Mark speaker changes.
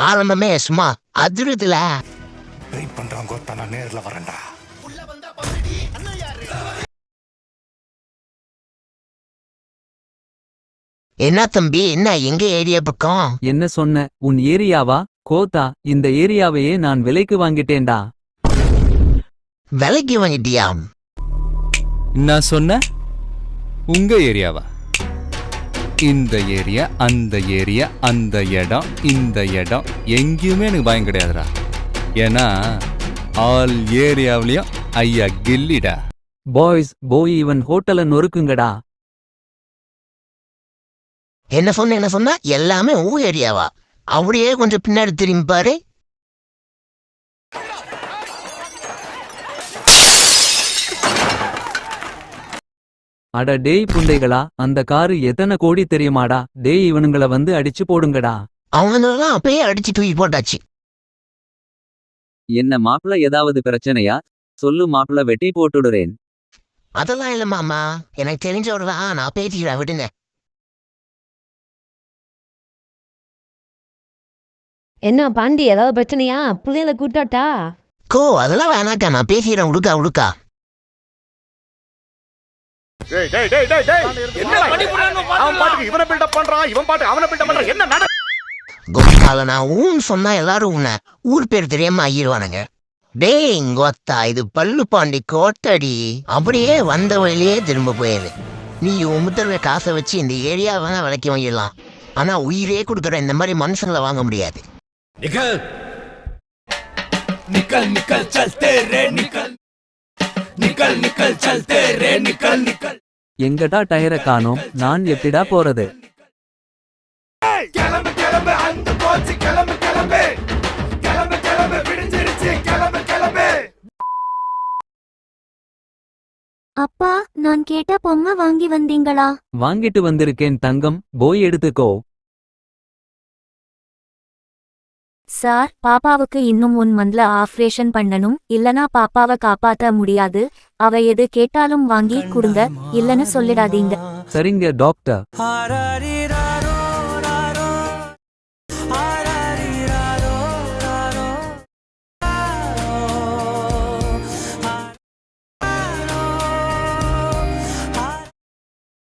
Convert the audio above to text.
Speaker 1: ஆரம்பமே சும்மா அதிருதுல.
Speaker 2: வெயிட் பண்றாங்க, நான் நேர்ல வரேன்டா.
Speaker 1: என்ன தம்பி, என்ன எங்க ஏரியா பக்கம்?
Speaker 3: என்ன சொன்ன? உன் ஏரியாவா? கோத்தா, இந்த ஏரியாவையே நான் விலைக்கு வாங்கிட்டேன்டா.
Speaker 1: விலைக்கு வாங்கிட்டியா?
Speaker 4: நான் சொன்ன உங்க ஏரியாவா? இந்த ஏரியா, அந்த ஏரியா, அந்த இடம், இந்த இடம் எங்கேயுமே எனக்கு பயம் கிடையாதுடா. ஏன்னா ஆல் ஏரியாவிலையும் ஐயா கில்லிடா.
Speaker 3: பாய்ஸ் போய் இவன் ஹோட்டலை நொறுக்குங்கடா.
Speaker 1: என்ன சொன்ன எல்லாமே ஊ ஏரியாவா? அப்படியே கொஞ்சம் பின்னாடி திரும்பி பாரு.
Speaker 3: அட டேய் புண்டைகளா, அந்த காரு எத்தனை கோடி தெரியுமாடா? டேய் இவனுங்கள வந்து அடிச்சு போடுங்கடா.
Speaker 1: அவனெல்லாம் அப்பயே அடிச்சு தூக்கி போட்டாச்சு.
Speaker 5: என்ன மாப்பிள, ஏதாவது பிரச்சனையா? சொல்லு மாப்பிள, வெட்டி போட்டுடுறேன்.
Speaker 1: அதெல்லாம் இல்ல மாமா, எனக்கு தெரிஞ்சவர்தான், நான் பேசிக்கிறேன், விடுங்க.
Speaker 6: என்ன பாண்டி, ஏதாவது பிரச்சனையா? பிள்ளைகளை கூட்டாட்டா?
Speaker 1: அதெல்லாம் வேணாக்கா, நான் பேசிக்கிறேன், உடுக்கா. கோபால, நான் ஊன்னு சொன்னா எல்லாரும் உன்னை ஊர் பேர் தெரியாம ஆகிடுவானுங்க. டேய் கொத்தா, இது பல்லு பாண்டி கோட்டடி. அப்படியே வந்த வழியிலே திரும்ப போயிரு. நீ உமுத்தர காசை வச்சு இந்த ஏரியா வேணா விலைக்கு வாங்கிடலாம். ஆனா உயிரே கொடுக்குற இந்த மாதிரி மனுஷங்களை வாங்க முடியாது.
Speaker 7: निकल निकल निकल चलते रे निकल निकल निकल चलते रे निकल निकल.
Speaker 3: எங்கடா டயரை காணோம், நான் எப்படிடா போறது?
Speaker 7: கிளம்பு கிளம்பு, அந்த போச்சு, கிளம்பு கிளம்பு கிளம்பு கிளம்பு, விடிஞ்சிருச்சு, கிளம்பு கிளம்பு.
Speaker 8: அப்பா, நான் கேட்ட பொம்மை வாங்கி வந்தீங்களா?
Speaker 3: வாங்கிட்டு வந்திருக்கேன் தங்கம், போய் எடுத்துக்கோ.
Speaker 8: சார், பாப்பாவுக்கு இன்னும் 1 மந்த்ல ஆபரேஷன் பண்ணணும், இல்லனா பாப்பாவை காப்பாத்த முடியாது. அவ எது கேட்டாலும் வாங்கி கொடுங்க, இல்லன்னு சொல்லிடாதீங்க.
Speaker 3: சரிங்க டாக்டர்.